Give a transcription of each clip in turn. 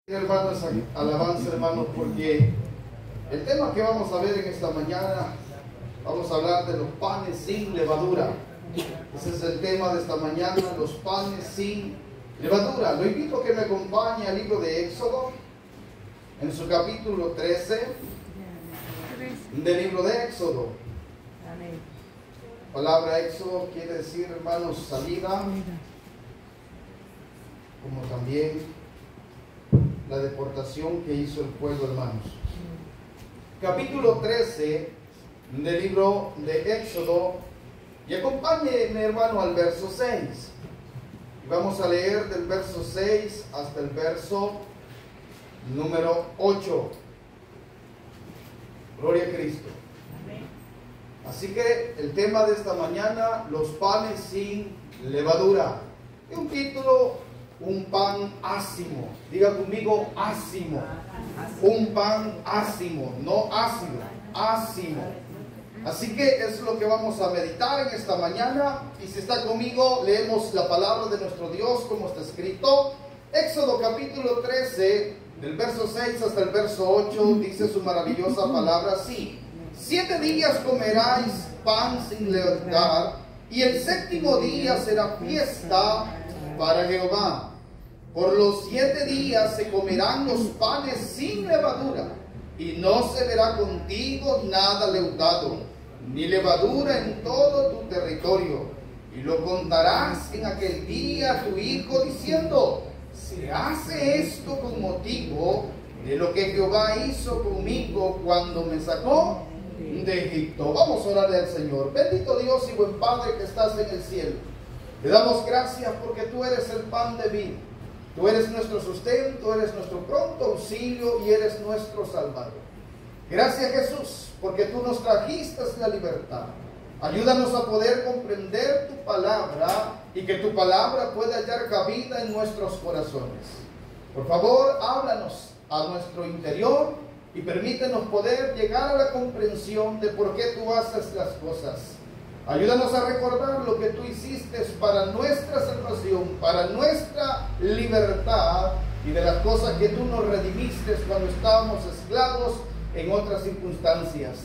Hermanos, alabanza, hermanos, porque el tema que vamos a ver en esta mañana, vamos a hablar de los panes sin levadura. Ese es el tema de esta mañana, los panes sin levadura. Lo invito a que me acompañe al libro de Éxodo, en su capítulo 13, del libro de Éxodo. Palabra Éxodo quiere decir, hermanos, salida, como también la deportación que hizo el pueblo, hermanos. Capítulo 13 del libro de Éxodo, y acompáñenme, hermano, al verso 6. Y vamos a leer del verso 6 hasta el verso número 8. Gloria a Cristo. Así que el tema de esta mañana, los panes sin levadura. Es un título, un pan ácimo. Diga conmigo, ácimo. Un pan ácimo, no ácido, ácimo. Así que es lo que vamos a meditar en esta mañana. Y si está conmigo, leemos la palabra de nuestro Dios como está escrito. Éxodo capítulo 13, del verso 6 hasta el verso 8, dice su maravillosa palabra así: 7 días comeráis pan sin levadura, y el séptimo día será fiesta para Jehová. Por los 7 días se comerán los panes sin levadura, y no se verá contigo nada leudado, ni levadura en todo tu territorio. Y lo contarás en aquel día a tu hijo, diciendo: se hace esto con motivo de lo que Jehová hizo conmigo cuando me sacó de Egipto. Vamos a orarle al Señor. Bendito Dios y buen Padre que estás en el cielo, le damos gracias porque tú eres el pan de vida. Tú eres nuestro sustento, eres nuestro pronto auxilio y eres nuestro Salvador. Gracias, Jesús, porque tú nos trajiste la libertad. Ayúdanos a poder comprender tu palabra y que tu palabra pueda hallar cabida en nuestros corazones. Por favor, háblanos a nuestro interior y permítenos poder llegar a la comprensión de por qué tú haces las cosas. Ayúdanos a recordar lo que tú hiciste para nuestra salvación, para nuestra libertad, y de las cosas que tú nos redimiste cuando estábamos esclavos en otras circunstancias.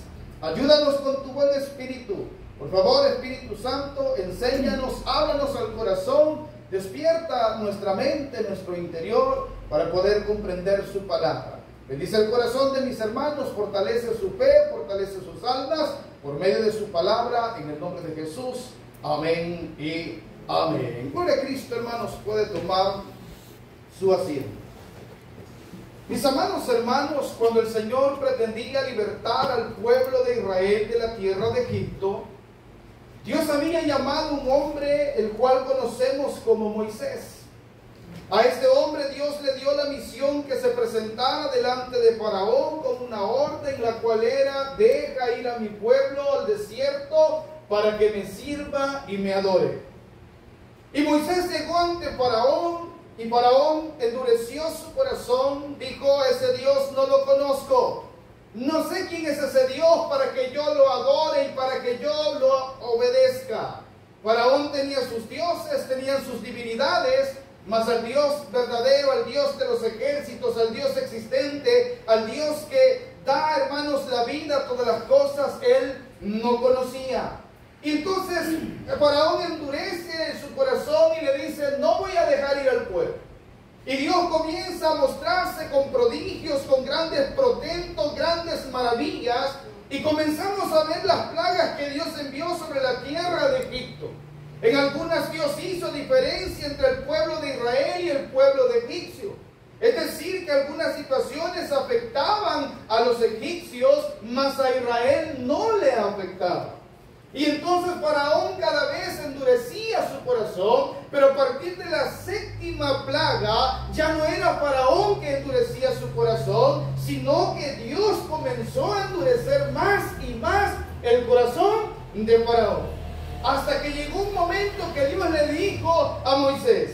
Ayúdanos con tu buen espíritu. Por favor, Espíritu Santo, enséñanos, háblanos al corazón, despierta nuestra mente, nuestro interior, para poder comprender su palabra. Bendice el corazón de mis hermanos, fortalece su fe, fortalece sus almas, por medio de su palabra, en el nombre de Jesús. Amén y amén. Gloria a Cristo, hermanos, puede tomar su asiento. Mis amados hermanos, cuando el Señor pretendía libertar al pueblo de Israel de la tierra de Egipto, Dios había llamado a un hombre, el cual conocemos como Moisés. A este hombre Dios le dio la misión que se presentara delante de Faraón con una orden, la cual era: deja ir a mi pueblo al desierto para que me sirva y me adore. Y Moisés llegó ante Faraón, y Faraón endureció su corazón, dijo: ese Dios no lo conozco, no sé quién es ese Dios para que yo lo adore y para que yo lo obedezca. Faraón tenía sus dioses, tenían sus divinidades, mas al Dios verdadero, al Dios de los ejércitos, al Dios existente, al Dios que da, hermanos, la vida, todas las cosas, él no conocía. Y entonces Faraón endurece su corazón y le dice: no voy a dejar ir al pueblo. Y Dios comienza a mostrarse con prodigios, con grandes portentos, grandes maravillas, y comenzamos a ver las plagas que Dios envió sobre la tierra de Egipto. En algunas Dios hizo diferencia entre el pueblo de Israel y el pueblo de Egipcio. Es decir, que algunas situaciones afectaban a los egipcios, mas a Israel no le afectaba. Y entonces Faraón cada vez endurecía su corazón, pero a partir de la 7ª plaga ya no era Faraón que endurecía su corazón, sino que Dios comenzó a endurecer más y más el corazón de Faraón. Hasta que llegó un momento que Dios le dijo a Moisés: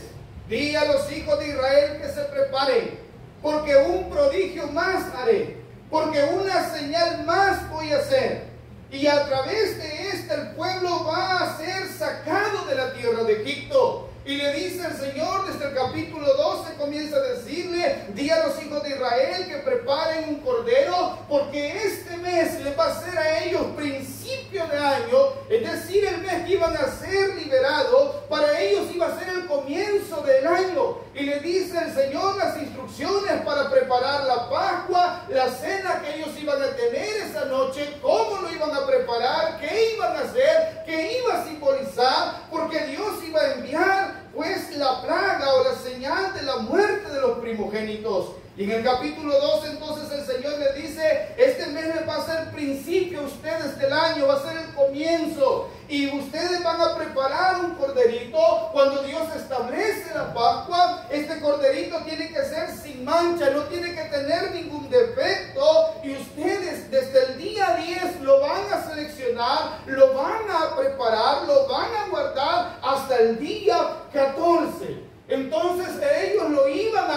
di a los hijos de Israel que se preparen, porque un prodigio más haré, porque una señal más voy a hacer. Y a través de esta el pueblo va a ser sacado de la tierra de Egipto. Y le dice el Señor desde el capítulo 12, comienza a decirle: di a los hijos de Israel que preparen un cordero, porque este mes le va a ser a ellos principio de año, es decir, el mes que iban a ser liberados, para ellos iba a ser el comienzo del año. Y le dice el Señor las instrucciones para preparar la Pascua, la cena que ellos iban a tener esa noche, cómo lo iban a preparar, qué iban a hacer, qué iba a simbolizar, porque Dios iba a enviar pues la plaga o la señal de la muerte de los primogénitos. Y en el capítulo 12 entonces el Señor les dice: este mes les va a ser el principio a ustedes del año, va a ser el comienzo, y ustedes van a preparar un corderito. Cuando Dios establece la Pascua, este corderito tiene que ser sin mancha, no tiene que tener ningún defecto, y ustedes desde el día 10 lo van a seleccionar, lo van a preparar, lo van a guardar hasta el día 14. Entonces ellos lo iban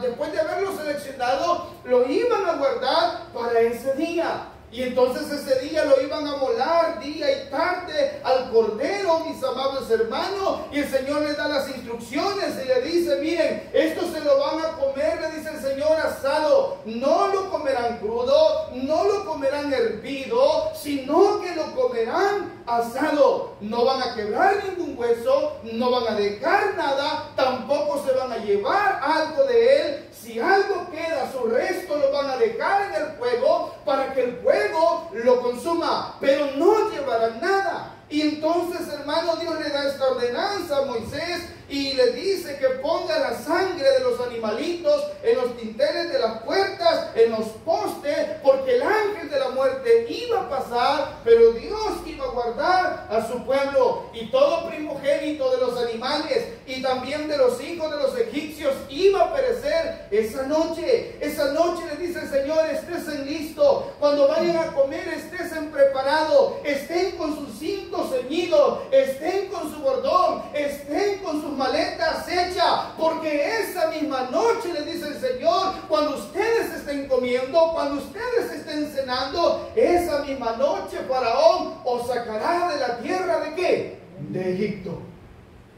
después de haberlo seleccionado, lo iban a guardar para ese día. Y entonces ese día lo iban a molar día y tarde al cordero, mis amables hermanos. Y el Señor les da las instrucciones y le dice: miren, esto se lo van a comer, le dice el Señor, asado. No lo comerán crudo, no lo comerán hervido, sino que lo comerán asado. No van a quebrar ningún hueso, no van a dejar nada, tampoco se van a llevar algo de él. Si algo queda, su resto lo van a dejar en el fuego para que el fuego lo consuma, pero no llevarán nada. Y entonces, hermano, Dios le da esta ordenanza a Moisés y le dice que ponga la sangre de los animalitos en los dinteles de las puertas, en los postes, porque el ángel de la muerte iba a pasar, pero Dios iba a guardar a su pueblo. Y todo primogénito de los animales y también de los hijos de los egipcios iba a perecer esa noche. Esa noche le dice el Señor: estén listo, cuando vayan a comer estén preparado, estén con sus cintos ceñidos, estén con su bordón, estén con sus maletas hechas, porque esa misma noche, le dice el Señor, cuando ustedes estén comiendo, cuando ustedes estén cenando, esa misma noche Faraón os sacará de la tierra ¿de qué? De Egipto.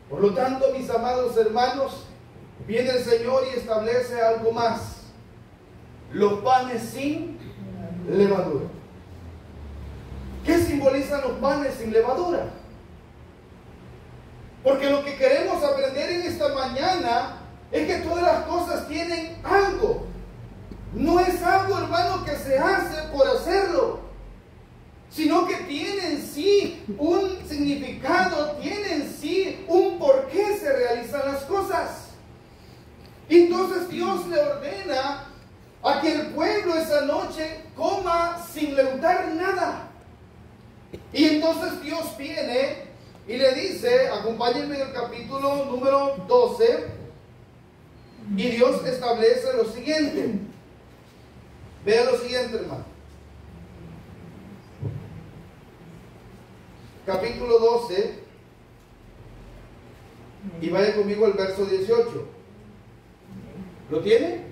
Por lo tanto, mis amados hermanos, viene el Señor y establece algo más: los panes sin levadura. ¿Qué simbolizan los panes sin levadura? Porque lo que queremos aprender en esta mañana es que todas las cosas tienen algo. No es algo, hermano, que se hace por hacerlo, sino que tiene en sí un significado, tiene en sí un por qué se realizan las cosas. Entonces Dios le ordena a que el pueblo esa noche coma sin leudar nada. Y entonces Dios viene y le dice, acompáñenme en el capítulo número 12, y Dios establece lo siguiente. Vea lo siguiente, hermano. Capítulo 12, y vaya conmigo al verso 18. ¿Lo tiene?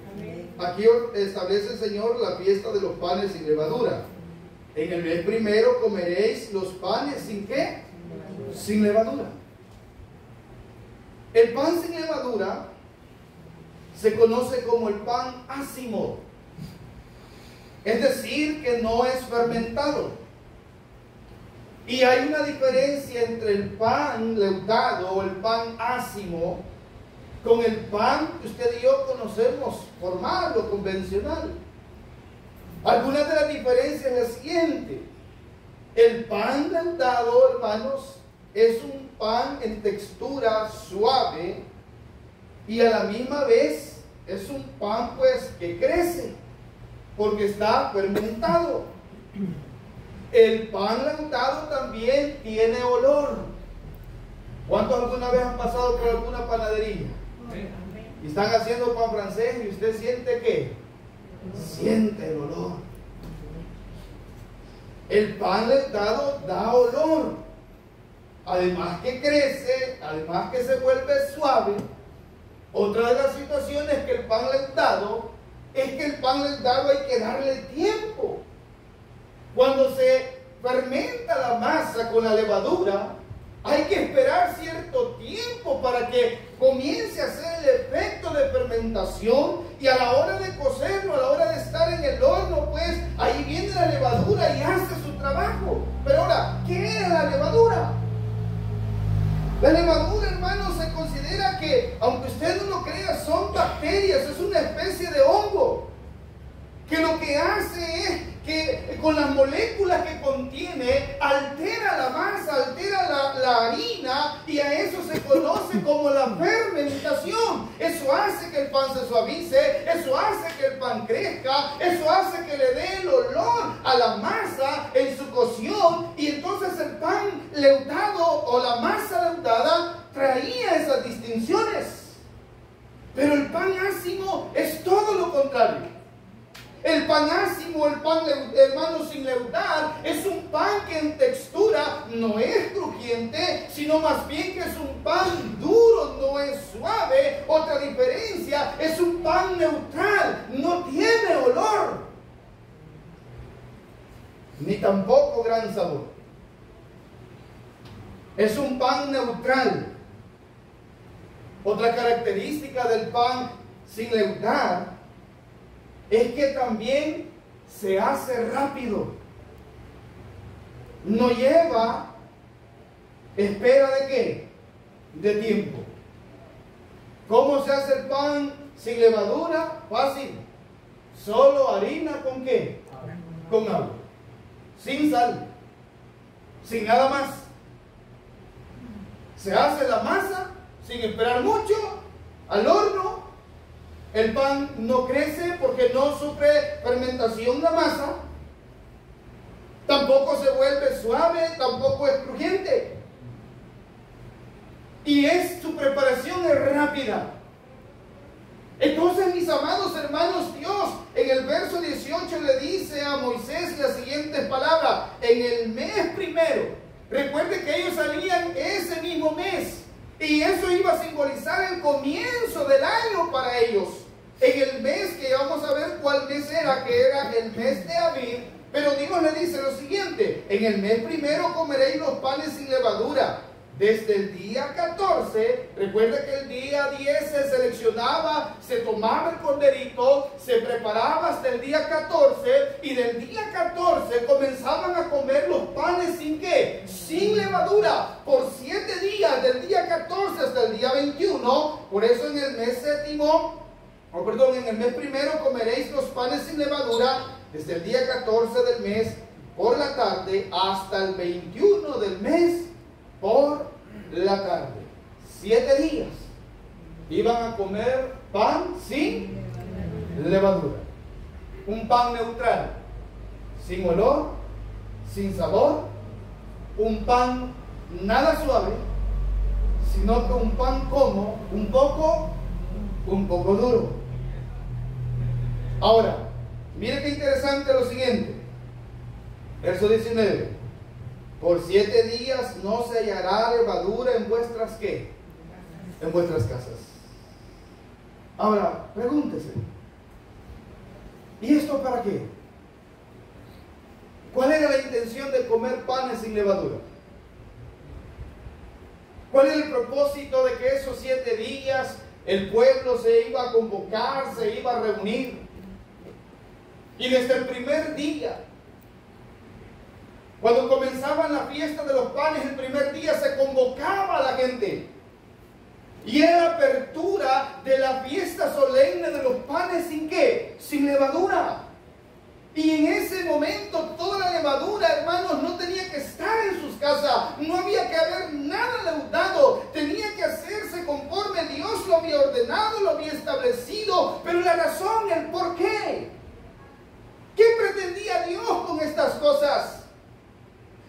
Aquí establece el Señor la fiesta de los panes sin levadura. En el mes primero comeréis los panes sin ¿qué? Sin levadura. El pan sin levadura se conoce como el pan ácimo, es decir, que no es fermentado. Y hay una diferencia entre el pan leudado o el pan ácimo con el pan que usted y yo conocemos, formal o convencional. Algunas de las diferencias es la siguiente: el pan leudado, hermanos, es un pan en textura suave y a la misma vez es un pan pues que crece porque está fermentado. El pan leudado también tiene olor. ¿Cuántos alguna vez han pasado por alguna panadería y están haciendo pan francés y usted siente qué? Siente el olor. El pan leudado da olor, además que crece, además que se vuelve suave. Otra de las situaciones que el pan leudado es que el pan leudado hay que darle tiempo. Cuando se fermenta la masa con la levadura, hay que esperar cierto tiempo para que comience a hacer el efecto de fermentación, y a la hora de cocerlo, a la hora de estar en el horno, pues ahí viene la levadura y hace su trabajo. Pero ahora, ¿qué era la levadura? La levadura, hermanos, se considera que, aunque usted no lo crea, son bacterias, es una especie de hongo, que lo que hace es que con las moléculas que contiene altera la masa, altera la harina, y a eso se conoce como la fermentación. Eso hace que el pan se suavice, eso hace que el pan crezca, eso hace que le dé el olor a la masa en su cocción, y entonces el pan leudado o la masa leudada traía esas distinciones. Pero el pan ácimo es todo lo contrario. El pan ácimo, el pan, hermano, sin leudar, es un pan que en textura no es crujiente, sino más bien que es un pan duro, no es suave. Otra diferencia, es un pan neutral, no tiene olor, ni tampoco gran sabor. Es un pan neutral. Otra característica del pan sin leudar es que también se hace rápido. No lleva espera de ¿qué? De tiempo. ¿Cómo se hace el pan sin levadura? Fácil. Solo harina con ¿qué? Con agua. Sin sal. Sin nada más. Se hace la masa sin esperar mucho, al horno. El pan no crece porque no sufre fermentación la masa. Tampoco se vuelve suave, tampoco es crujiente. Y su preparación es rápida. Entonces, mis amados hermanos, Dios en el verso 18 le dice a Moisés las siguientes palabras: en el mes primero. Recuerde que ellos salían ese mismo mes, y eso iba a simbolizar el comienzo del año para ellos. En el mes, que vamos a ver cuál mes era, que era el mes de Abib, pero Dios le dice lo siguiente: en el mes primero comeréis los panes sin levadura. Desde el día 14, recuerda que el día 10 se seleccionaba, se tomaba el corderito, se preparaba hasta el día 14, y del día 14 comenzaban a comer los panes sin ¿qué? Sin levadura, por 7 días, del día 14 hasta el día 21. Por eso en el mes séptimo, en el mes primero comeréis los panes sin levadura, desde el día 14 del mes por la tarde hasta el 21 del mes por la tarde. 7 días iban a comer pan sin levadura. Un pan neutral, sin olor, sin sabor. Un pan nada suave, sino que un pan como un poco duro. Ahora, mire qué interesante lo siguiente. Verso 19. Por 7 días no se hallará levadura en vuestras ¿qué? En vuestras casas. Ahora, pregúntese: ¿y esto para qué? ¿Cuál era la intención de comer panes sin levadura? ¿Cuál era el propósito de que esos 7 días el pueblo se iba a convocar, se iba a reunir? Y desde el primer día, cuando comenzaban la fiesta de los panes, el primer día se convocaba a la gente. Y era la apertura de la fiesta solemne de los panes sin ¿qué? Sin levadura. Y en ese momento toda la levadura, hermanos, no tenía que estar en sus casas. No había que haber nada leudado. Tenía que hacerse conforme Dios lo había ordenado, lo había establecido. Pero la razón, el por qué. ¿Qué pretendía Dios con estas cosas?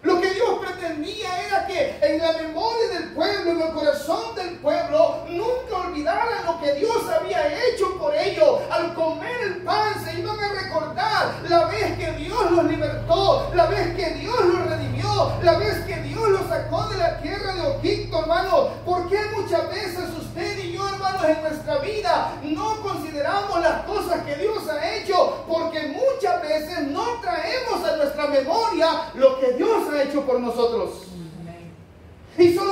Lo que Dios pretendía era que en la memoria del pueblo, en el corazón del pueblo, nunca olvidaran lo que Dios había hecho por ellos. Al comer el pan se iban a recordar la vez que Dios los libertó, la vez que Dios los redimió, la vez que Dios los sacó de la tierra de Egipto, hermano. ¿Por qué muchas veces usted y yo, hermanos, en nuestra vida no consideramos las cosas que Dios ha hecho? Porque muchas veces no traemos a nuestra memoria lo que Dios ha hecho por nosotros. Y solo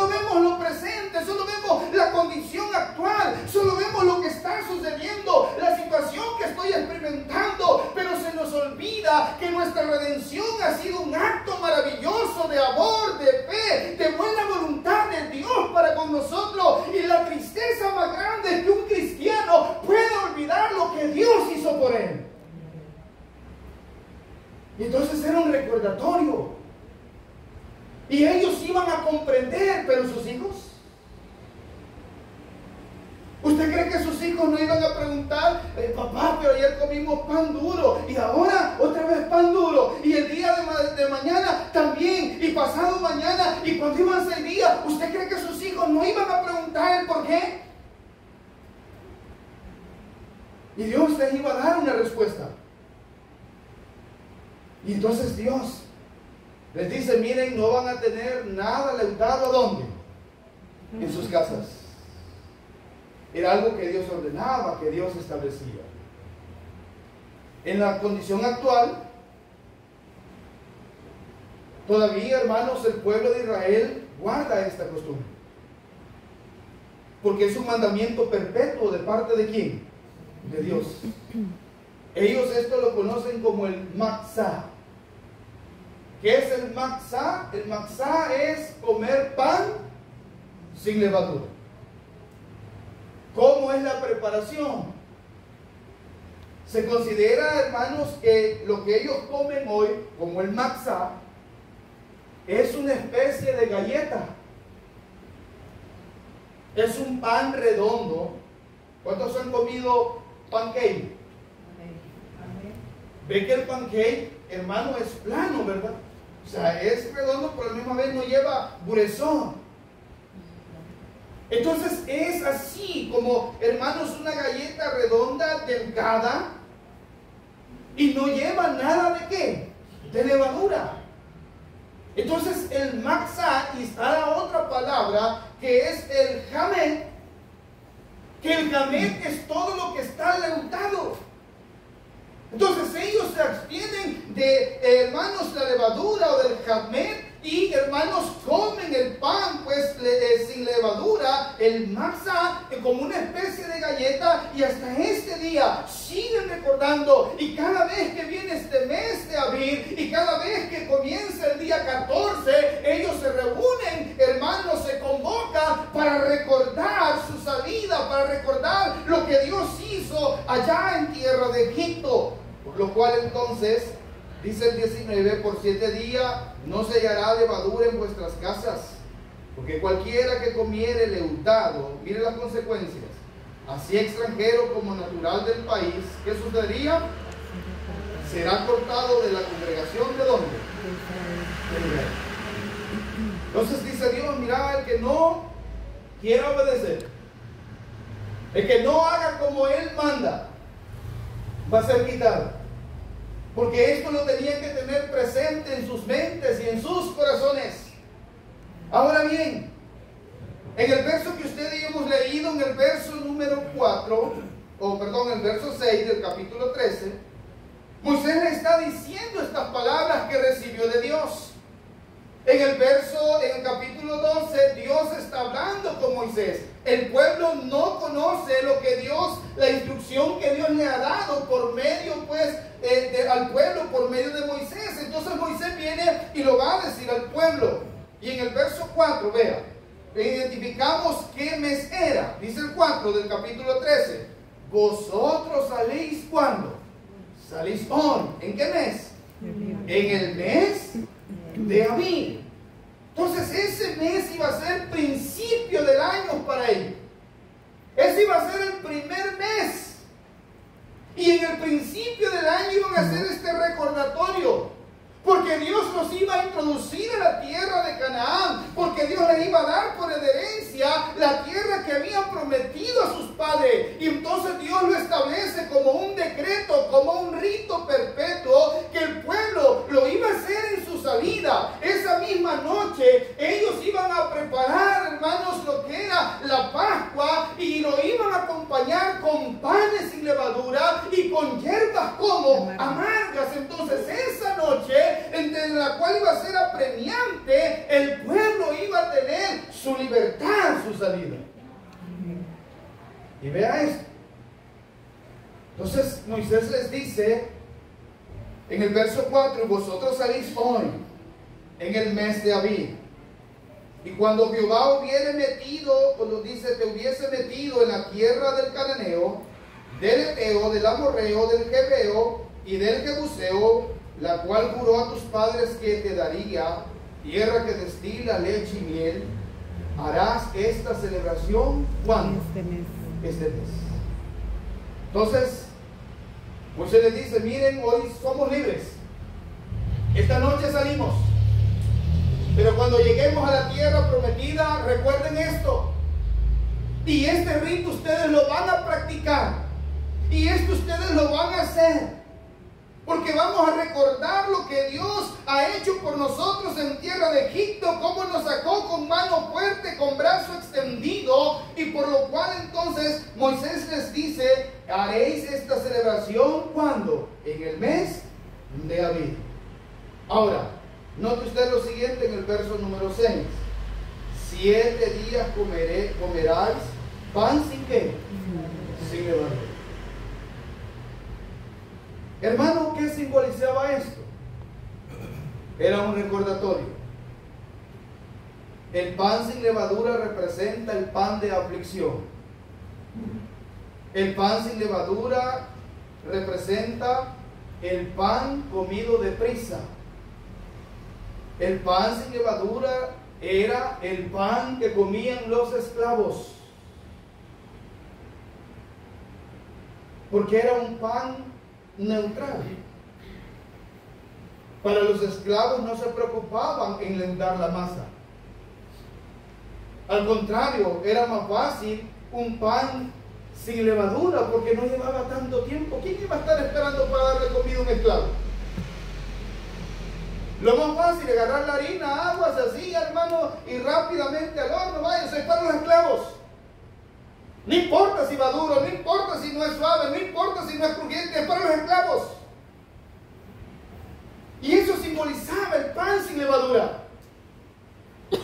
sucediendo, la situación que estoy experimentando, pero se nos olvida que nuestra redención ha sido un acto maravilloso de amor, de fe, de buena voluntad de Dios para con nosotros. Y la tristeza más grande es que un cristiano pueda olvidar lo que Dios hizo por él. Y entonces era un recordatorio. Y ellos iban a comprender, pero sus hijos. ¿Usted cree que sus hijos no iban a preguntar, papá, pero ayer comimos pan duro y ahora otra vez pan duro y el día de mañana también y pasado mañana y cuando iban 6 días? ¿Usted cree que sus hijos no iban a preguntar el por qué? Y Dios les iba a dar una respuesta. Y entonces Dios les dice, miren, no van a tener nada leudado. ¿A dónde? En sus casas. Era algo que Dios ordenaba, que Dios establecía. En la condición actual, todavía, hermanos, el pueblo de Israel guarda esta costumbre. Porque es un mandamiento perpetuo de parte de ¿quién? De Dios. Ellos esto lo conocen como el matzah. ¿Qué es el matzah? El matzah es comer pan sin levadura. ¿Cómo es la preparación? Se considera, hermanos, que lo que ellos comen hoy, como el matzah, es una especie de galleta. Es un pan redondo. ¿Cuántos han comido pancake? Ve que el pancake, hermano, es plano, ¿verdad? O sea, es redondo, pero a la misma vez no lleva burezón. Entonces es así como, hermanos, una galleta redonda, delgada, y no lleva nada de ¿qué? De levadura. Entonces el matzah, y está otra palabra que es el jamet, que el jamet es todo lo que está leudado. Entonces ellos se abstienen de, hermanos, la levadura o del jamet, y hermanos comen el pan pues sin levadura, el matzah, como una especie de galleta, y hasta este día siguen recordando. Y cada vez que viene este mes de abril y cada vez que comienza el día 14, ellos se reúnen, hermanos, se convocan para recordar su salida, para recordar lo que Dios hizo allá en tierra de Egipto. Por lo cual entonces dice el 19, por 7 días no se hallará levadura en vuestras casas, porque cualquiera que comiere leudado, mire las consecuencias, así extranjero como natural del país, ¿qué sucedería? Será cortado de la congregación. ¿De dónde? De Israel. Entonces dice Dios, mira, el que no quiera obedecer, el que no haga como Él manda, va a ser quitado. Porque esto lo tenían que tener presente en sus mentes y en sus corazones. Ahora bien, en el verso que usted y yo hemos leído, en el verso número 4, el verso 6 del capítulo 13, Moisés le está diciendo estas palabras que recibió de Dios. En el capítulo 12, Dios está hablando con Moisés. El pueblo no conoce lo que Dios, la instrucción que Dios le ha dado por medio, pues, al pueblo, por medio de Moisés. Entonces Moisés viene y lo va a decir al pueblo. Y en el verso 4, vea, identificamos qué mes era. Dice el 4 del capítulo 13. Vosotros salís, ¿cuándo? Salís ¿en qué mes? En el mes de Abib. Entonces ese mes iba a ser principio del año para ellos. Ese iba a ser el primer mes. Y en el principio del año iban a hacer este recordatorio. Porque Dios los iba a introducir a la tierra de Canaán. Porque Dios les iba a dar por herencia la tierra que habían prometido a sus padres. Y entonces Dios lo establece como un decreto, como un rito perpetuo, que el pueblo lo iba a hacer en su salida. Esa misma noche ellos iban a preparar, hermanos, lo que era la Pascua, y lo iban a acompañar con panes sin levadura y con hierbas como amargas. Entonces esa noche, entre la cual iba a ser apremiante, el pueblo iba a tener su libertad, su salida. Y vea esto, Entonces Moisés les dice en el verso 4: vosotros salís hoy en el mes de Abib. Y cuando Jehová hubiere metido, cuando dice, te hubiese metido en la tierra del cananeo, del eteo, del amorreo, del jebeo y del jebuseo, la cual juró a tus padres que te daría, tierra que destila leche y miel, harás esta celebración ¿cuándo? Este mes. Entonces Moisés les dice: miren, hoy somos libres, esta noche salimos, pero cuando lleguemos a la tierra prometida, recuerden esto, y este rito ustedes lo van a practicar, y esto ustedes lo van a hacer, porque vamos a recordar lo que Dios ha hecho por nosotros en tierra de Egipto, cómo nos sacó con mano fuerte, con brazo extendido, y por lo cual entonces Moisés les dice: haréis esta celebración ¿cuándo? En el mes de Abib. Ahora, note usted lo siguiente en el verso número 6: 7 días comerás pan sin ¿qué? Sin levadura. Hermano, ¿qué simbolizaba esto? Era un recordatorio. El pan sin levadura representa el pan de aflicción. El pan sin levadura representa el pan comido deprisa. El pan sin levadura era el pan que comían los esclavos, porque era un pan neutral. Para los esclavos no se preocupaban en leudar la masa. Al contrario, era más fácil un pan sin levadura, porque no llevaba tanto tiempo. ¿Quién iba a estar esperando para darle comida a un esclavo? Lo más fácil es agarrar la harina, agua, se hacía, hermano, y rápidamente al horno. Vaya, eso es para los esclavos. No importa si va duro, no importa si no es suave, no importa si no es crujiente, es para los esclavos. Y eso simbolizaba el pan sin levadura.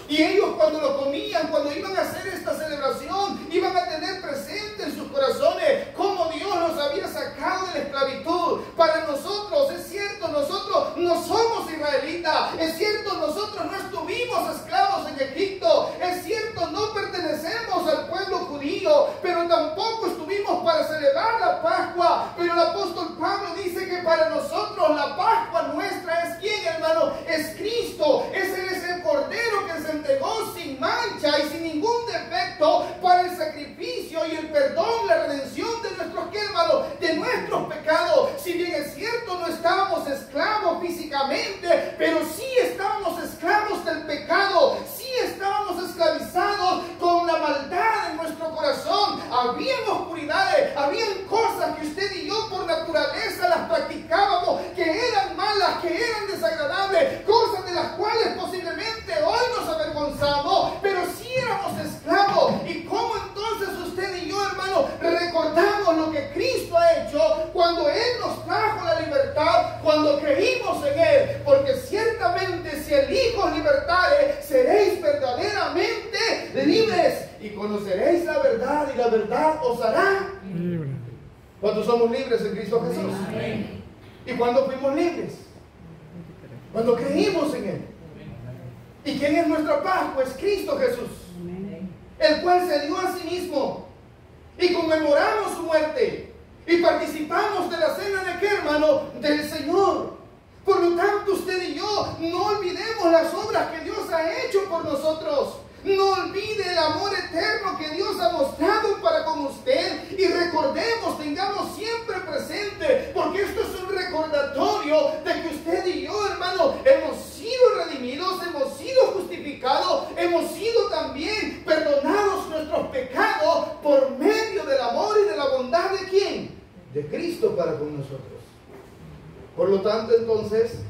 Y ellos cuando lo comían, cuando iban a hacer esta celebración, iban a tener presente en sus corazones cómo Dios los había sacado de la esclavitud. Para nosotros, es cierto, nosotros no somos israelitas, es cierto, nosotros no estuvimos esclavos en Egipto, es cierto, no pertenecemos al pueblo judío, pero tampoco estuvimos para celebrar la Pascua. Pero el apóstol Pablo dice que para nosotros la Pascua nuestra es ¿quién, hermano? Es Cristo, ese es el Cordero que se entregó sin mancha y sin ningún defecto para el sacrificio y el perdón, la redención de nuestros, ¿qué, hermano? De nuestros pecados. Si bien es cierto, no estábamos esclavos físicamente, pero sí estábamos esclavos del pecado, sí estábamos esclavizados con la maldad en nuestro corazón. Había oscuridades, habían cosas que usted y yo por naturaleza las practicábamos, que eran malas, que eran desagradables, cosas de las cuales posiblemente hoy nos avergonzamos, pero sí éramos esclavos. Y cómo entonces usted y yo, hermano, recordamos lo que Cristo ha hecho cuando Él nos trajo la libertad, cuando creímos en Él, porque ciertamente si el Hijo os libertare, seréis verdaderamente libres y conoceréis la verdad, y la verdad os hará libres. Cuando somos libres en Cristo Jesús. Amén. ¿Y cuando fuimos libres? Cuando creímos en Él. ¿Y quién es nuestra Pascua? Es Cristo Jesús, el cual se dio a sí mismo, y conmemoramos su muerte y participamos de la cena de ¿qué, hermano? Del Señor. Por lo tanto, usted y yo no olvidemos las obras que Dios ha hecho por nosotros. No olvide el amor eterno que Dios ha mostrado para con usted, y recordemos, tengamos siempre presente, porque esto es un recordatorio de que usted y yo, hermano, hemos sido redimidos, hemos sido justificados, hemos sido también perdonados nuestros pecados por medio del amor y de la bondad de ¿quién? De Cristo para con nosotros. Por lo tanto, entonces,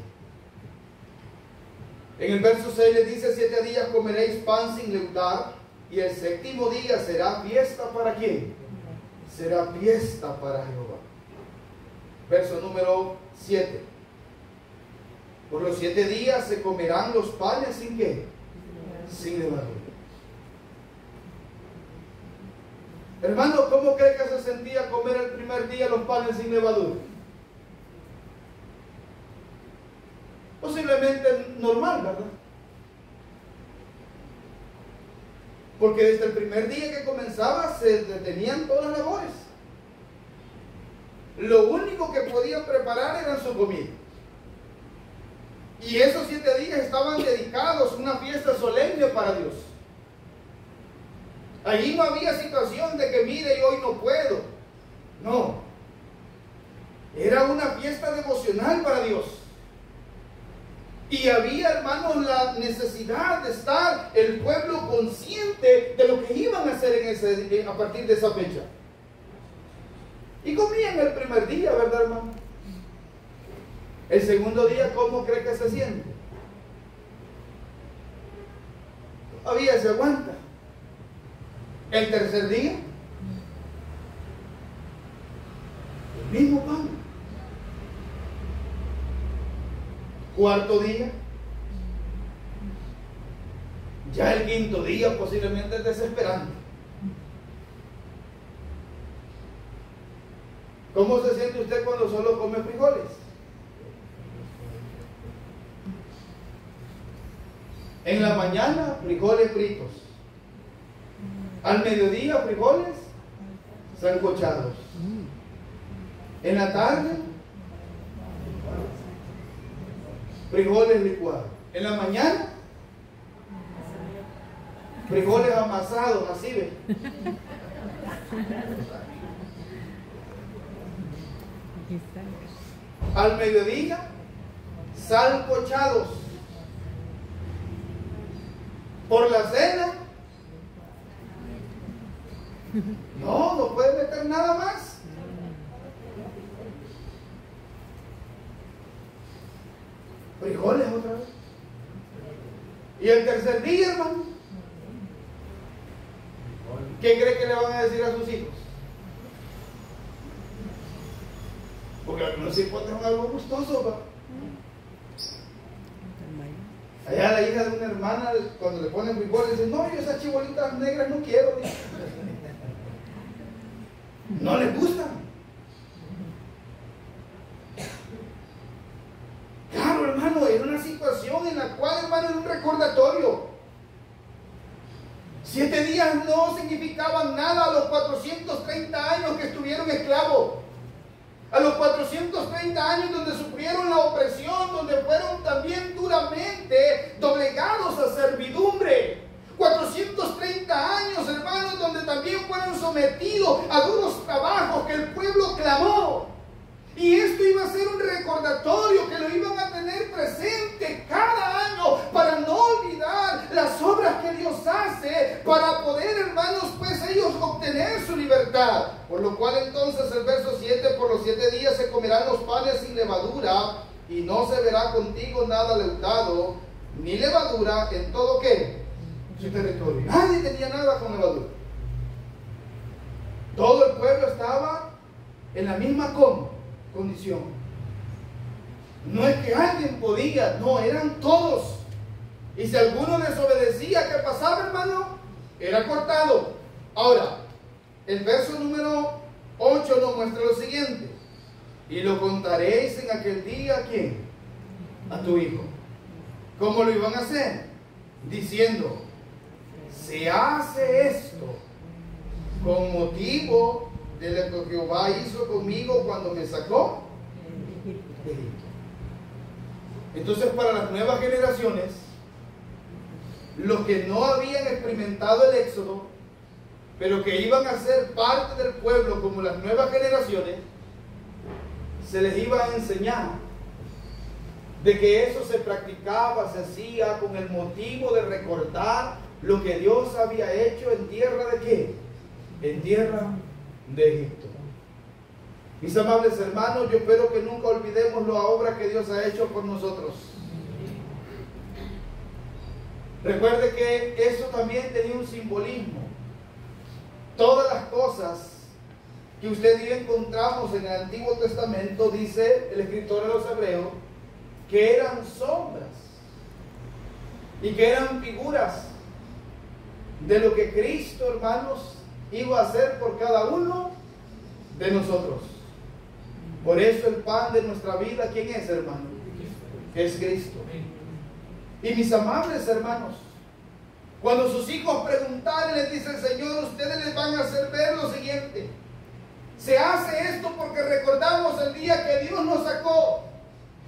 en el verso 6 le dice: 7 días comeréis pan sin leudar, y el séptimo día será fiesta para ¿quién? Será fiesta para Jehová. Verso número 7. Por los 7 días se comerán los panes sin ¿qué? Sin levadura. Hermano, ¿cómo cree que se sentía comer el primer día los panes sin levadura? Posiblemente normal, ¿verdad? Porque desde el primer día que comenzaba se detenían todas las labores. Lo único que podían preparar era su comida. Y esos 7 días estaban dedicados a una fiesta solemne para Dios. Allí no había situación de que mire, yo hoy no puedo. No. Era una fiesta devocional para Dios. Y había, hermanos, la necesidad de estar el pueblo consciente de lo que iban a hacer a partir de esa fecha. Y comían el primer día, ¿verdad, hermano? El segundo día, ¿cómo cree que se siente? Todavía se aguanta. El tercer día, el mismo pan. Cuarto día, ya el quinto día posiblemente es desesperante. ¿Cómo se siente usted cuando solo come frijoles? En la mañana, frijoles fritos. Al mediodía, frijoles sancochados. En la tarde, frijoles licuados. En la mañana, frijoles amasados, así ve. Al mediodía, sancochados. Por la cena, no puede meter nada más. Frijoles otra vez. Y el tercer día, hermano, ¿qué cree que le van a decir a sus hijos? Porque algunos hijos son algo gustoso, ¿va? Allá la hija de una hermana, cuando le ponen frijoles, dice: no, yo esas chibolitas negras no quiero. No les gustan. Claro, hermano, era una situación en la cual, hermano, era un recordatorio. 7 días no significaban nada a los 430 años que estuvieron esclavos. A los 430 años donde sufrieron la opresión, donde fueron también duramente doblegados a servidumbre. 430 años, hermanos, donde también fueron sometidos a duros trabajos que el pueblo clamó. Y esto iba a ser un recordatorio que lo iban a tener presente cada año para no olvidar las obras que Dios hace para poder, hermanos, pues ellos obtener su libertad. Por lo cual entonces el verso 7: por los 7 días se comerán los panes sin levadura y no se verá contigo nada leudado ni levadura en todo ¿qué? Su territorio. Nadie tenía nada con levadura. Todo el pueblo estaba en la misma condición. No es que alguien podía, no, eran todos. Y si alguno desobedecía, ¿qué pasaba, hermano? Era cortado. Ahora, el verso número 8 nos muestra lo siguiente: y lo contaréis en aquel día, ¿a quién? A tu hijo. ¿Cómo lo iban a hacer? Diciendo: se hace esto con motivo de lo que Jehová hizo conmigo cuando me sacó de Egipto. Entonces, para las nuevas generaciones, los que no habían experimentado el éxodo, pero que iban a ser parte del pueblo como las nuevas generaciones, se les iba a enseñar de que eso se practicaba, se hacía con el motivo de recordar lo que Dios había hecho en tierra de ¿qué? En tierra de Egipto. Mis amables hermanos, yo espero que nunca olvidemos la obra que Dios ha hecho por nosotros. Recuerde que eso también tenía un simbolismo. Todas las cosas que usted y yo encontramos en el Antiguo Testamento, dice el escritor de los Hebreos, que eran sombras y que eran figuras de lo que Cristo, hermanos, iba a ser por cada uno de nosotros. Por eso el pan de nuestra vida, ¿quién es, hermano? Es Cristo. Y mis amables hermanos, cuando sus hijos preguntaron, les dice el Señor, ustedes les van a hacer ver lo siguiente: se hace esto porque recordamos el día que Dios nos sacó.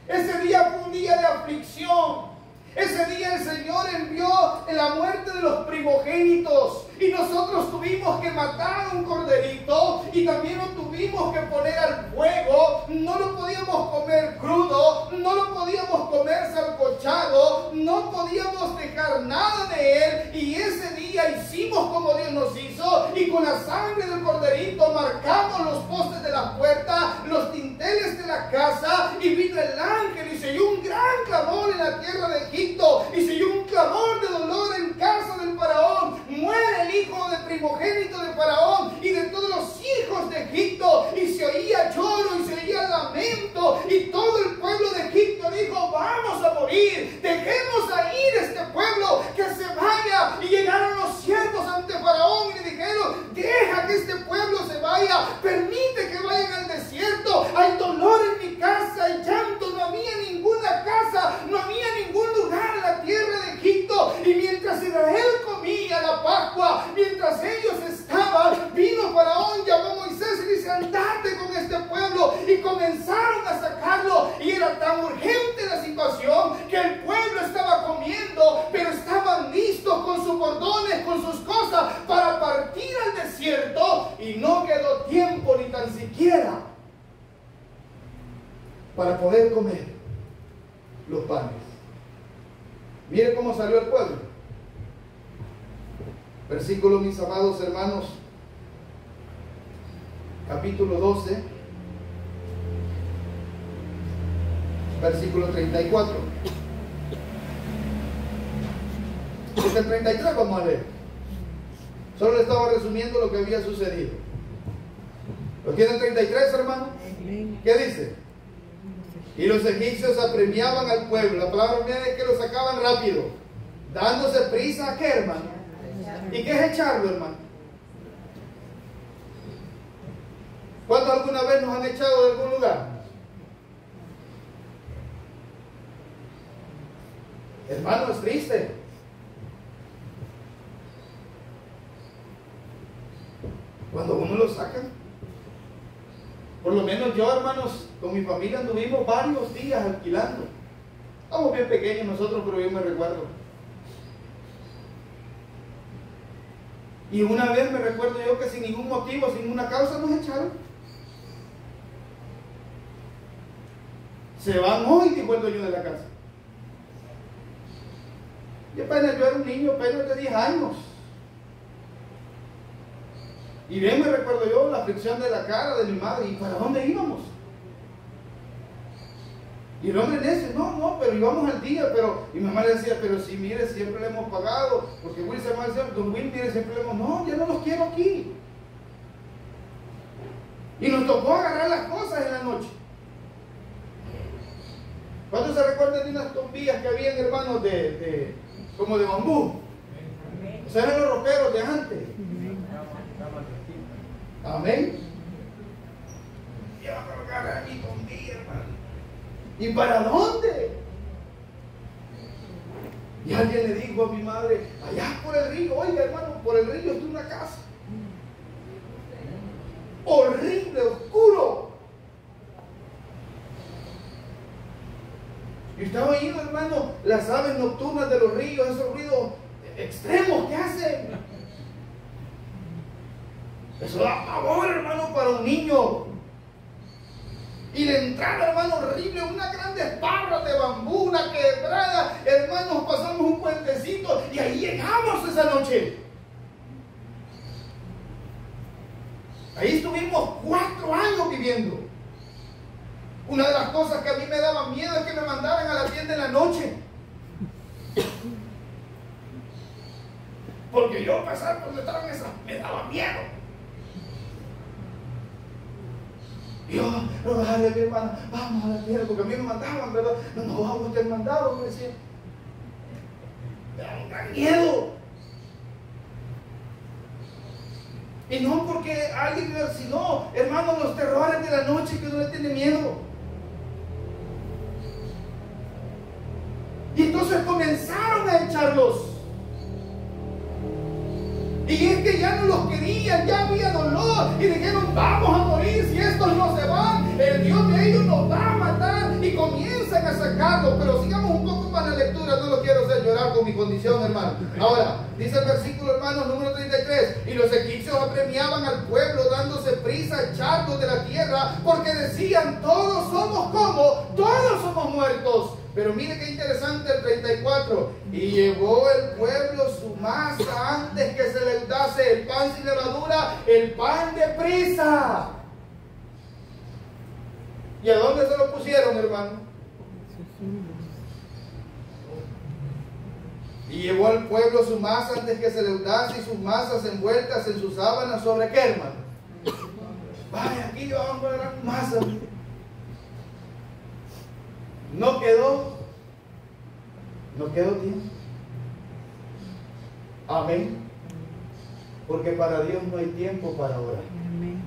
Ese día fue un día de aflicción. Ese día el Señor envió la muerte de los primogénitos y nosotros tuvimos que matar un corderito y también lo tuvimos que poner al fuego. No lo podíamos comer crudo, no lo podíamos comer salcochado, no podíamos dejar nada de él. Y ese día hicimos como Dios nos hizo y con la sangre del corderito marcamos los postes de la puerta, los dinteles de la casa, y vino el ángel y se oyó un gran clamor en la tierra de Egipto. Y se oyó un clamor de dolor en casa del faraón. Muere el hijo de primogénito de faraón y de todos los hijos de Egipto. Y se oía lloro y se oía lamento. Y todo el pueblo de Egipto dijo: vamos a morir, dejemos a ir este pueblo, que se vaya. Y llegaron los siervos ante faraón y le dijeron: deja que este pueblo se vaya, permite que vayan al desierto. Hay dolor en mi casa, hay llanto, no había ninguna casa, no había ningún lugar en la tierra de Egipto. Y mientras Israel comía la Pascua, mientras ellos estaban, vino faraón, llamó a Moisés y dice: andate con este pueblo. Y comenzaron a sacarlo. Y era tan urgente la situación que el pueblo estaba comiendo, pero estaban listos con sus cordones, con sus cosas para partir al desierto. Y no quedó tiempo ni tan siquiera para poder comer los panes. Mire cómo salió el pueblo. Versículo, mis amados hermanos, capítulo 12, versículo 34. Desde el 33 vamos a leer. Solo le estaba resumiendo lo que había sucedido. ¿Lo tiene el 33, hermano? ¿Qué dice? Y los egipcios apremiaban al pueblo. La palabra mía es que lo sacaban rápido, dándose prisa. ¿A qué, hermano? ¿Y qué es echarlo, hermano? ¿Cuántos alguna vez nos han echado de algún lugar? Hermano, es triste. Cuando uno lo saca. Por lo menos yo, hermanos, con mi familia anduvimos varios días alquilando. Estamos bien pequeños nosotros, pero yo me recuerdo. Y una vez me recuerdo yo que sin ningún motivo, sin ninguna causa, nos echaron. Se van hoy, dijo el dueño de la casa. Y apenas yo era un niño, apenas de 10 años. Y bien me recuerdo yo la aflicción de la cara de mi madre. ¿Y para dónde íbamos? Y el hombre necio: no, pero íbamos al día. Y mi mamá le decía: pero si mire, siempre le hemos pagado. Porque Will se llama el señor, don Will, mire, siempre le hemos... No, ya no los quiero aquí. Y nos tocó agarrar las cosas en la noche. ¿Cuántos se recuerdan de unas tombillas que habían, hermanos, como de bambú? O sea, eran los roperos de antes. Amén. Yo voy a colocar mi bombilla, hermano. ¿Y para dónde? Y alguien le dijo a mi madre: allá por el río. Oiga, hermano, por el río está una casa horrible, oscuro. Y estaba ahí, hermano, las aves nocturnas de los ríos, esos ruidos extremos que hacen. Eso da pavor, hermano, para un niño. Y la entrada, hermano, horrible, una grande barra de bambú, una quebrada. Hermanos, pasamos un puentecito y ahí llegamos esa noche. Ahí estuvimos 4 años viviendo. Una de las cosas que a mí me daba miedo es que me mandaran a la tienda en la noche. Porque yo pasar por donde estaban esas me daba miedo. Y yo, no, dale, mi hermana, vamos a la tienda, porque a mí me mandaban, ¿verdad? No, vamos a usted mandado, me decía. Me daba un gran miedo. Y no porque alguien, sino, hermano, los terrores de la noche que uno le tiene miedo. Y entonces comenzaron a echarlos. Y es que ya no los querían, ya había dolor. Y dijeron, vamos a morir si estos no se van. El Dios de ellos nos va a matar. Y comienzan a sacarlos. Pero sigamos un poco para la lectura. No lo quiero hacer llorar con mi condición, hermano. Ahora, dice el versículo, hermanos, número 33. Y los egipcios apremiaban al pueblo, dándose prisa a echarlos de la tierra, porque decían, todos somos como, todos somos muertos. Pero mire qué interesante el 34. Y llevó el pueblo su masa antes que se leudase, el pan sin levadura, el pan de prisa. ¿Y a dónde se lo pusieron, hermano? Y llevó el pueblo su masa antes que se leudase, y sus masas envueltas en sus sábanas. ¿Sobre qué, hermano? Vaya, aquí vamos a poner masa. No quedó tiempo. Amén. Porque para Dios no hay tiempo para orar. Amén.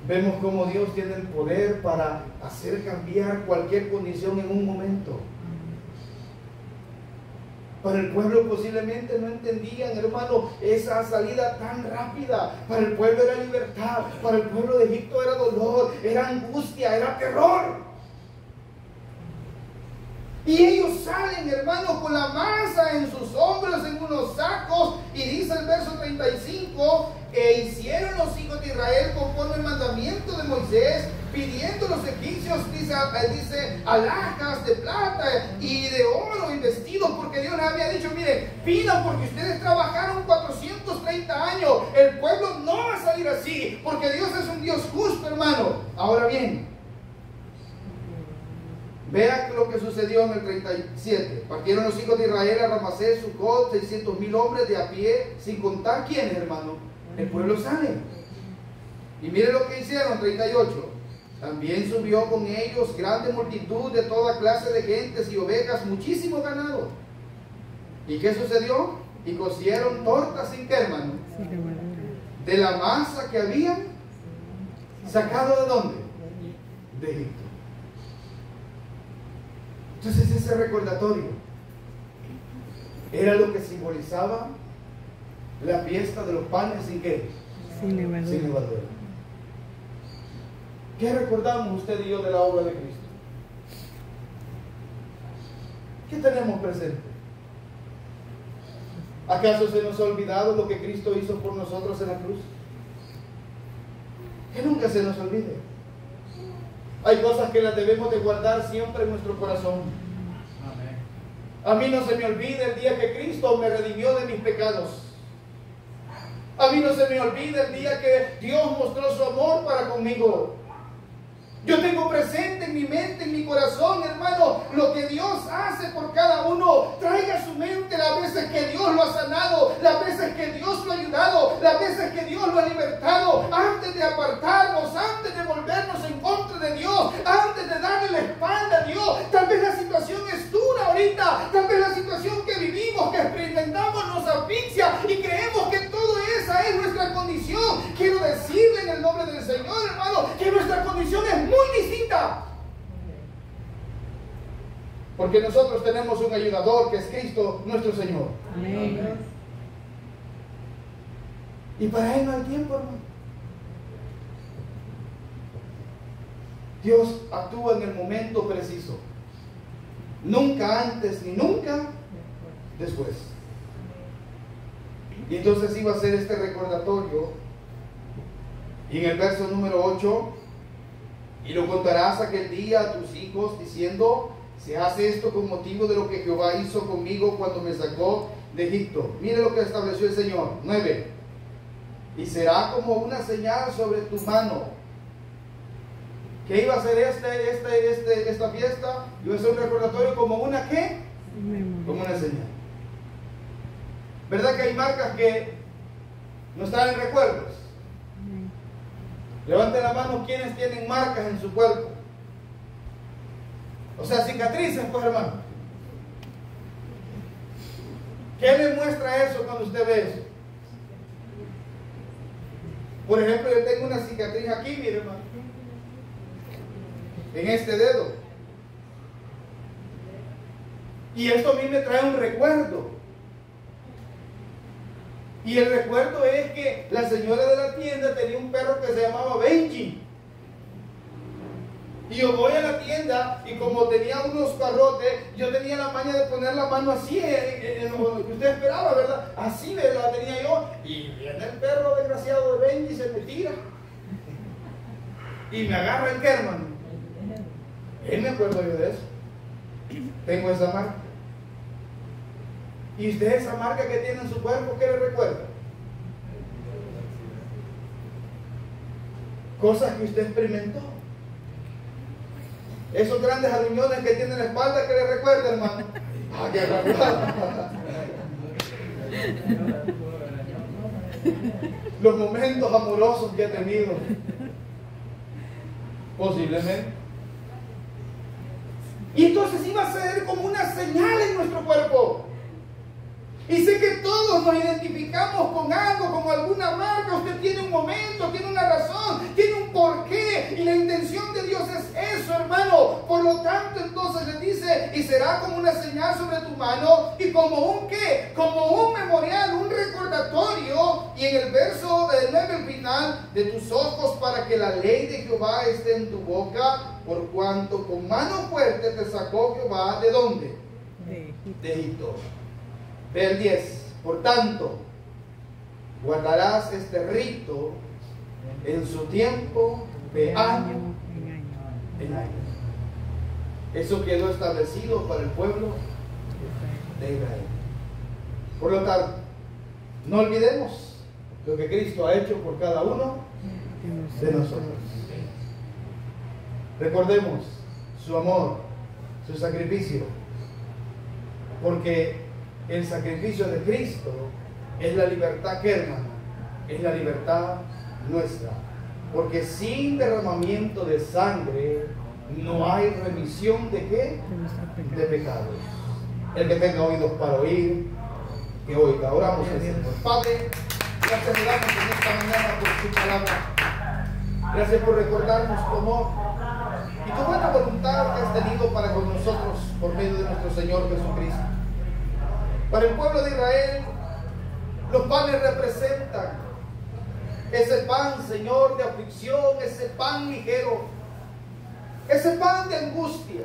Vemos cómo Dios tiene el poder para hacer cambiar cualquier condición en un momento. Para el pueblo posiblemente no entendían, hermano, esa salida tan rápida. Para el pueblo era libertad, para el pueblo de Egipto era dolor, era angustia, era terror. Y ellos salen, hermano, con la masa en sus hombros, en unos sacos. Y dice el verso 35, e hicieron los hijos de Israel conforme el mandamiento de Moisés, pidiendo los egipcios, dice alhajas de plata y de oro y vestidos, porque Dios les había dicho, miren, pidan porque ustedes trabajaron 430 años, el pueblo no va a salir así, porque Dios es un Dios justo, hermano. Ahora bien, vea lo que sucedió en el 37. Partieron los hijos de Israel a Ramasés, Sucot, 600,000 hombres de a pie, sin contar quiénes, hermano. El pueblo sale. Y mire lo que hicieron, 38. También subió con ellos grande multitud de toda clase de gentes y ovejas, muchísimo ganado. ¿Y qué sucedió? Y cocieron tortas sin qué, hermano. De la masa que habían sacado ¿de dónde? De Egipto. Entonces ese recordatorio era lo que simbolizaba la fiesta de los panes sin qué? Sin levadura. Sin levadura. ¿Qué recordamos usted y yo de la obra de Cristo? ¿Qué tenemos presente? ¿Acaso se nos ha olvidado lo que Cristo hizo por nosotros en la cruz? Que nunca se nos olvide. Hay cosas que las debemos de guardar siempre en nuestro corazón. Amén. A mí no se me olvida el día que Cristo me redimió de mis pecados. A mí no se me olvida el día que Dios mostró su amor para conmigo. Yo tengo presente en mi mente, en mi corazón, hermano, lo que Dios hace por cada uno. Traiga a su mente las veces que Dios lo ha sanado, las veces que Dios lo ha ayudado, las veces que Dios lo ha libertado, antes de apartarnos, antes de volvernos en contra de Dios, antes de darle la espalda a Dios. Tal vez la situación es dura ahorita, tal vez la situación que vivimos, que experimentamos, nos asfixia y creemos que toda esa es nuestra condición. Quiero decirle en el nombre del Señor, hermano, que nuestra condición es muy distinta. Porque nosotros tenemos un ayudador que es Cristo nuestro Señor. Amén. Y para Él no hay tiempo, hermano. Dios actúa en el momento preciso. Nunca antes ni nunca después. Y entonces iba a ser este recordatorio. Y en el verso número 8, y lo contarás aquel día a tus hijos diciendo, se hace esto con motivo de lo que Jehová hizo conmigo cuando me sacó de Egipto. Mire lo que estableció el Señor. 9. Y será como una señal sobre tu mano. ¿Qué iba a ser esta fiesta? Iba a ser un recordatorio como una ¿qué? Como una señal. ¿Verdad que hay marcas que nos traen recuerdos? Levanten la mano quienes tienen marcas en su cuerpo. O sea, cicatrices, pues, hermano. ¿Qué le muestra eso cuando usted ve eso? Por ejemplo, yo tengo una cicatriz aquí, mire, hermano, en este dedo. Y esto a mí me trae un recuerdo. Y el recuerdo es que la señora de la tienda tenía un perro que se llamaba Benji. Y yo voy a la tienda y como tenía unos garrotes, yo tenía la maña de poner la mano así en lo que usted esperaba, ¿verdad? Así la tenía yo. Y viene el perro desgraciado de Benji y se me tira. Y me agarra el Kerman. Él me acuerdo yo de eso. Tengo esa marca. ¿Y usted esa marca que tiene en su cuerpo, qué le recuerda? Cosas que usted experimentó. Esos grandes aruñones que tiene en la espalda, ¿qué le recuerda, hermano? ¡Ah, qué arrancado! Los momentos amorosos que he tenido. Posiblemente. Y entonces iba a ser como una señal en nuestro cuerpo. Y sé que todos nos identificamos con algo, con alguna marca. Usted tiene un momento, tiene una razón, tiene un porqué. Y la intención de Dios es eso, hermano. Por lo tanto, entonces le dice, y será como una señal sobre tu mano. Y como un ¿qué? Como un memorial, un recordatorio. Y en el verso del 9 al final, de tus ojos, para que la ley de Jehová esté en tu boca. Por cuanto con mano fuerte te sacó Jehová, ¿de dónde? De Egipto. Ve el 10. Por tanto, guardarás este rito en su tiempo de año en año. Eso quedó establecido para el pueblo de Israel. Por lo tanto, no olvidemos lo que Cristo ha hecho por cada uno de nosotros. Recordemos su amor, su sacrificio, porque el sacrificio de Cristo es la libertad que, hermano, es la libertad nuestra. Porque sin derramamiento de sangre no hay remisión de ¿qué? De pecados. El que tenga oídos para oír, que oiga. Oramos al Señor. Padre, gracias le damos en esta mañana por su palabra. Gracias por recordarnos tu amor y tu buena voluntad que has tenido para con nosotros por medio de nuestro Señor Jesucristo. Para el pueblo de Israel, los panes representan ese pan, Señor, de aflicción, ese pan ligero, ese pan de angustia,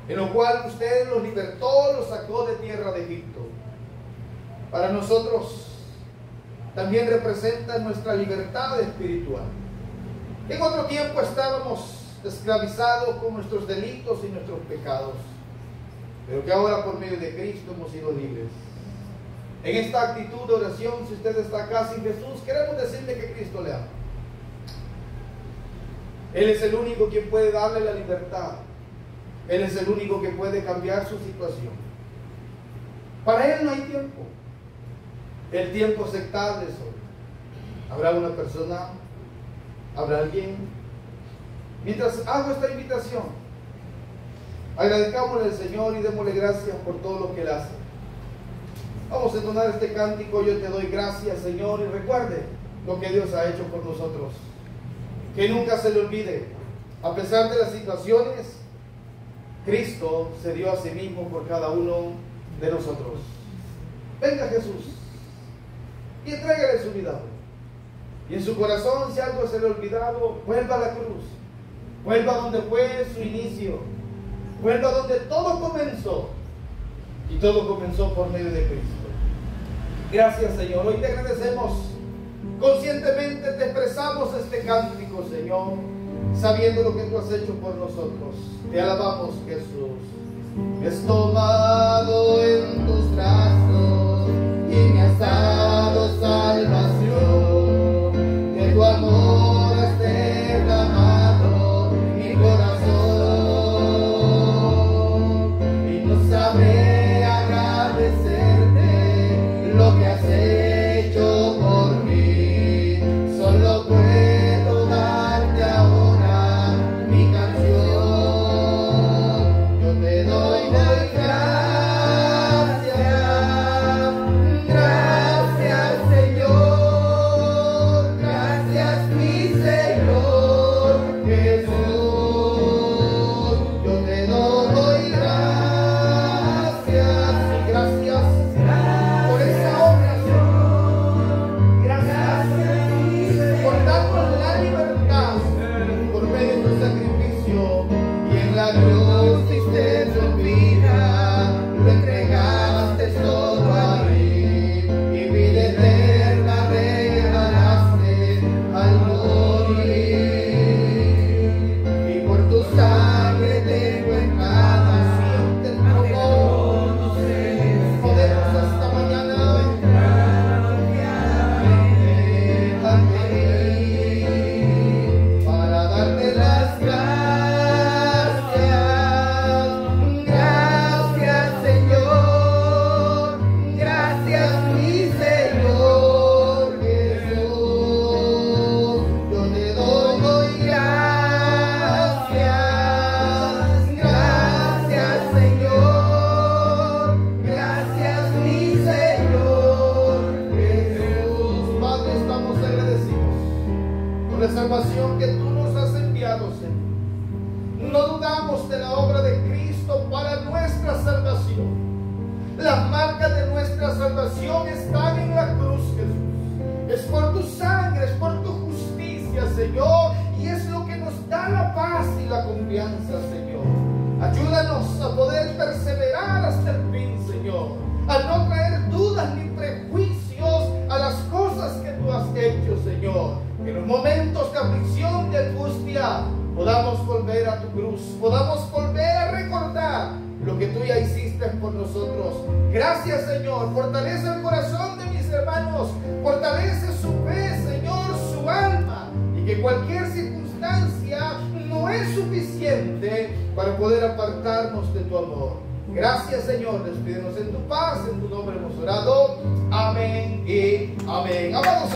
en lo cual usted los libertó, los sacó de tierra de Egipto. Para nosotros también representa nuestra libertad espiritual. En otro tiempo estábamos esclavizados con nuestros delitos y nuestros pecados, pero que ahora por medio de Cristo hemos sido libres. En esta actitud de oración, si usted está acá sin Jesús, queremos decirle que Cristo le ama. Él es el único quien puede darle la libertad. Él es el único que puede cambiar su situación. Para Él no hay tiempo. El tiempo se establece hoy. Habrá una persona, habrá alguien. Mientras hago esta invitación, agradezcámosle al Señor y démosle gracias por todo lo que Él hace. Vamos a entonar este cántico, yo te doy gracias, Señor, y recuerde lo que Dios ha hecho por nosotros. Que nunca se le olvide, a pesar de las situaciones, Cristo se dio a sí mismo por cada uno de nosotros. Venga Jesús y entrégale su vida. Y en su corazón, si algo se le ha olvidado, vuelva a la cruz. Vuelva donde fue su inicio. Vuelva donde todo comenzó. Y todo comenzó por medio de Cristo. Gracias, Señor. Hoy te agradecemos. Conscientemente te expresamos este cántico, Señor, sabiendo lo que tú has hecho por nosotros. Te alabamos, Jesús. Me has tomado en tus brazos y me has dado salvación. De tu amor has derramado mi corazón y no sabré agradecerte lo que has hecho por mí. Solo puedo darte ahora mi canción. Yo te doy gracias. y por tu sangre tengo entrada ante el trono. Podemos esta mañana para darte las gracias. Gracias, Señor. Gracias, mi Señor Jesús. Yo te doy gracias. Gracias, Señor. Gracias, mi Señor Jesús. Padre, estamos agradecidos por la salvación que tú nos has enviado, Señor. No dudamos de la obra de Cristo para nuestra salvación. Las marcas de nuestra salvación están en la cruz, Jesús. Es por tu sangre, es por tu justicia, Señor, y es lo que nos da la paz y la confianza, Señor. Ayúdanos a poder perseverar hasta el fin, Señor, a no traer dudas ni prejuicios a las cosas que tú has hecho, Señor. Que en los momentos de aflicción, de angustia, podamos volver a tu cruz, podamos volver a recordar lo que tú ya hiciste por nosotros. Gracias, Señor. Fortalece el corazón de mis hermanos, fortalece su fe, Señor, su alma, y que cualquier circunstancia no es suficiente para poder apartarnos de tu amor. Gracias, Señor. Despídenos en tu paz, en tu nombre hemos orado. Amén y amén. Amamos.